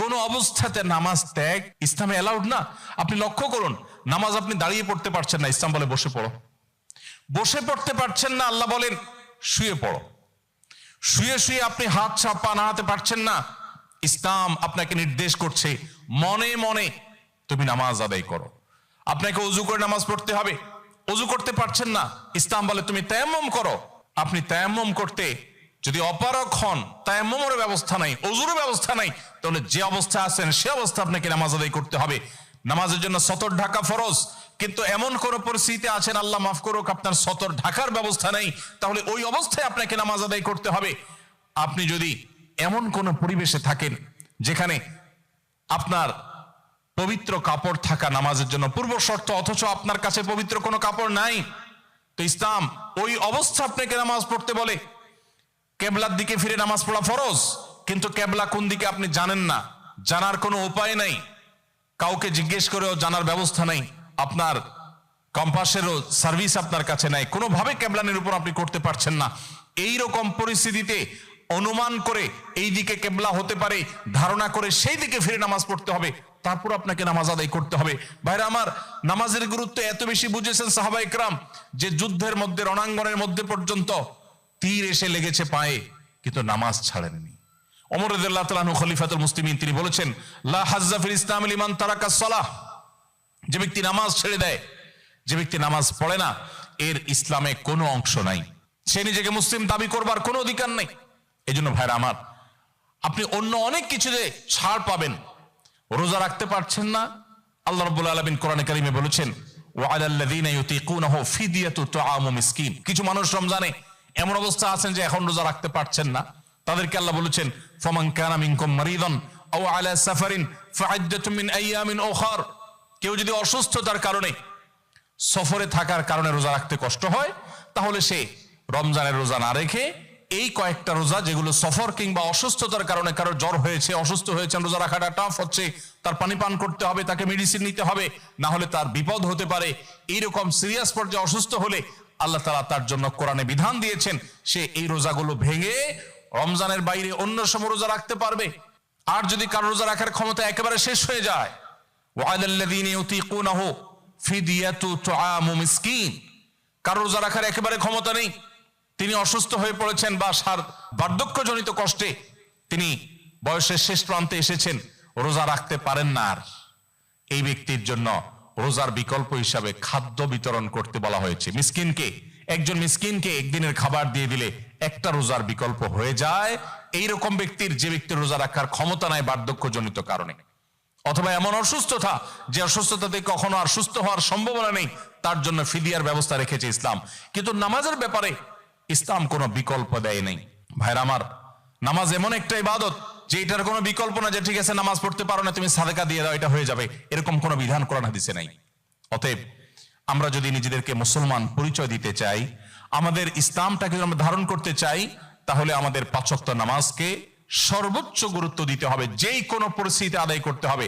কোন অবস্থাতে নামাজ ত্যাগ ইসলামে অ্যালাউড না। আপনি লক্ষ্য করুন, নামাজ আপনি দাঁড়িয়ে পড়তে পারছেন না, ইসলাম বলে বসে পড়ো। বসে পড়তে পারছেন না, আল্লাহ বলেন শুয়ে পড়ো। শুয়ে শুয়ে আপনি হাত পা নাড়াতে পারছেন না, ইসলাম আপনাকে নির্দেশ করছে মনে মনে তুমি নামাজ আদায় করো। আপনাকে ওযু করে নামাজ পড়তে হবে, ওযু করতে পারছেন না, ইসলাম বলে তুমি তায়াম্মুম করো। আপনি তায়াম্মুম করতে যদি অপারগ হন, তায়াম্মুমের ব্যবস্থা নাই, ওযুর ব্যবস্থা নাই, তাহলে যে অবস্থা আছেন সে অবস্থা আপনাকে নামাজ আদায় করতে হবে। নামাজের জন্য সতর ঢাকা ফরজ, কিন্তু এমন কোন পরিস্থিতিতে আছেন, আল্লাহ মাফ করুক, আপনার সতর ঢাকার ব্যবস্থা নেই, তাহলে ওই অবস্থায় আপনাকে নামাজ আদায় করতে হবে। আপনি যদি এমন কোন পরিবেশে থাকেন যেখানে আপনার পবিত্র কাপড় থাকা নামাজের জন্য পূর্ব শর্ত, অথচ আপনার কাছে পবিত্র কোনো কাপড় নাই, তো ইসলাম ওই অবস্থা আপনাকে নামাজ পড়তে বলে। কেবলার দিকে ফিরে নামাজ পড়া ফরজ, কিন্তু কেবলা কোন দিকে আপনি জানেন না, জানার কোনো উপায় নাই, কাউকে জিজ্ঞেস করেও জানার ব্যবস্থা নাই, আপনার কম্পাসেরও সার্ভিস আপনার কাছে নাই, কোনোভাবে কেবলানের উপর আপনি করতে পারছেন না। এই রকম পরিস্থিতিতে অনুমান করে এই দিকে কেবলা হতে পারে ধারণা করে সেই দিকে ফিরে নামাজ পড়তে হবে, তারপর আপনাকে নামাজ আদায় করতে হবে। ভাইরা আমার, নামাজের গুরুত্ব এত বেশি বুঝেছেন সাহাবা ইকরাম যে যুদ্ধের মধ্যে, রণাঙ্গনের মধ্যে পর্যন্ত তীর এসে লেগেছে পায়ে, কিন্তু নামাজ ছাড়েননি। ওমর রাদিয়াল্লাহু তাআলা আনহু খলিফাতুল মুসলিমিন, তিনি বলেছেন লা হাজ্জা ফিল ইসলাম লিমান তারাকা সালাহ, যে ব্যক্তি নামাজ ছেড়ে দেয়, যে ব্যক্তি নামাজ পড়ে না, এর ইসলামে কোনো অংশ নাই, সে নিজেকে মুসলিম দাবি করবার কোনো অধিকার নেই। এই জন্য ভাইরা আমার, আপনি অন্য অনেক কিছুতে ছাড় পাবেন, রোজা রাখতে পারছেন না, আল্লাহ রাব্বুল আলামিন কোরআনে কারিমে বলেছেন ওয়া আলাল্লাযীনা ইউতিকুনাহু ফিদিয়াতু তুআমু মিসকিন। কিছু মানুষ রমজানে এমন অবস্থা আছেন যে এখন রোজা রাখতে পারছেন না, তাদেরকে আল্লাহ বলেছেন ফামান কানা মিনকুম মারিদান আও আলা সাফারিন ফাইদ্দাতুম মিন আইয়ামিন উখার। কেউ যদি অসুস্থতার কারণে, সফরে থাকার কারণে রোজা রাখতে কষ্ট হয়, তাহলে সে রমজানের রোজা না রেখে এই কয়েকটা রোজা, যেগুলো সফর কিংবা অসুস্থতার কারণে, কারো জ্বর হয়েছে, অসুস্থ হয়েছেন, রোজা রাখাটা টাফ হচ্ছে, তার পানি পান করতে হবে, তাকে মেডিসিন নিতে হবে, না হলে তার বিপদ হতে পারে, এইরকম সিরিয়াস পর্যায়ে অসুস্থ হলে আল্লাহ তাআলা তার জন্য কোরআনে বিধান দিয়েছেন সে এই রোজাগুলো ভেঙে রমজানের বাইরে অন্য সময় রোজা রাখতে পারবে। আর যদি কারো রোজা রাখার ক্ষমতা একেবারে শেষ হয়ে যায়, ওয়ালাল্লাযীনা ইউতিকুনাহু ফিদিয়াতু তুআমু মিসকিন, কারো রোজা রাখার একেবারে ক্ষমতা নেই, তিনি অসুস্থ হয়ে পড়েছেন বা বার্ধক্যজনিত কষ্টে তিনি বয়সের শেষ প্রান্তে এসেছেন, রোজা রাখতে পারেন না, আর এই ব্যক্তির জন্য রোজার বিকল্প হিসাবে খাদ্য বিতরণ করতে বলা হয়েছে। মিসকিনকে, একজন মিসকিনকে একদিনের খাবার দিয়ে দিলে একটা রোজার বিকল্প হয়ে যায়। এইরকম ব্যক্তির, যে ব্যক্তির রোজা রাখার ক্ষমতা নাই বার্ধক্যজনিত কারণে, অথবা এমন অসুস্থতা যে অসুস্থতাতে কখনো আর সুস্থ হওয়ার সম্ভাবনা নেই, তার জন্য ফিদিয়ার ব্যবস্থা রেখেছে ইসলাম। কিন্তু নামাজের ব্যাপারে ইসলাম কোনো বিকল্প দেয় নাই। ভাইরা আমার, নামাজ এমন একটা ইবাদত যে এটার কোনো বিকল্প না, যে ঠিক আছে নামাজ পড়তে পারো না, তুমি সাদেকা দিয়ে দাও, এটা হয়ে যাবে, এরকম কোনো বিধান কোরআন হাদিসে নাই। অতএব আমরা যদি নিজেদেরকে মুসলমান পরিচয় দিতে চাই, আমাদের ইসলামটাকে যদি আমরা ধারণ করতে চাই, তাহলে আমাদের 5 ওয়াক্ত নামাজকে সর্বোচ্চ গুরুত্ব দিতে হবে, যেই কোনো পরিস্থিতিতে আদায় করতে হবে।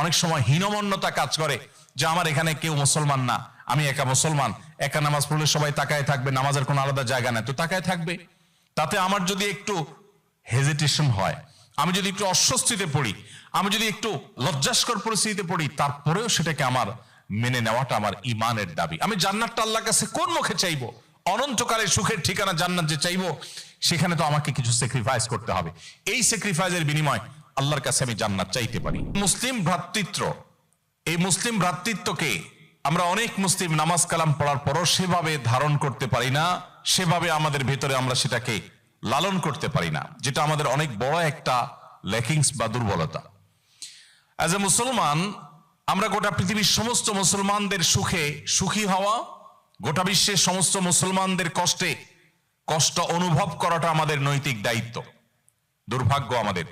অনেক সময় হীনমন্যতা কাজ করে যে আমার এখানে কেউ মুসলমান না, আমি একা মুসলমান, একা নামাজ পড়লে সবাই তাকায় থাকবে, নামাজের কোনো আলাদা জায়গা নেই, তো তাকায় থাকবে। তাতে আমার যদি একটু হেজিটেশন হয়, আমি যদি একটু অস্বস্তিতে পড়ি, আমি যদি একটু লজ্জাস্কর পরিস্থিতিতে পড়ি, তারপরেও সেটাকে আমার মেনে নেওয়াটা আমার ইমানের দাবি। আমি জান্নাতটা আল্লাহর কাছে কোন মুখে চাইবো? অনন্তকালের সুখের ঠিকানা জান্নাত যে চাইবো, সেখানে তো আমাকে কিছু স্যাক্রিফাইস করতে হবে। এই স্যাক্রিফাইসের বিনিময় আল্লাহর কাছে আমি জান্নাত চাইতে পারি। মুসলিম ভ্রাতৃত্ব, এই মুসলিম ভ্রাতৃত্বকে আমরা অনেক মুসলিম নামাজ কালাম পড়ার পরও সেভাবে ধারণ করতে পারি না, সেভাবে আমাদের ভেতরে আমরা সেটাকে লালন করতে পারি না, যেটা আমাদের অনেক বড় একটা ল্যাকিংস বা দুর্বলতা। অ্যাজ এ মুসলমান, আমরা গোটা পৃথিবীর সমস্ত মুসলমানদের সুখে সুখী হওয়া, গোটা বিশ্বের সমস্ত মুসলমানদের কষ্টে কষ্ট অনুভব করাটা আমাদের নৈতিক দায়িত্ব। দুর্ভাগ্য আমাদের,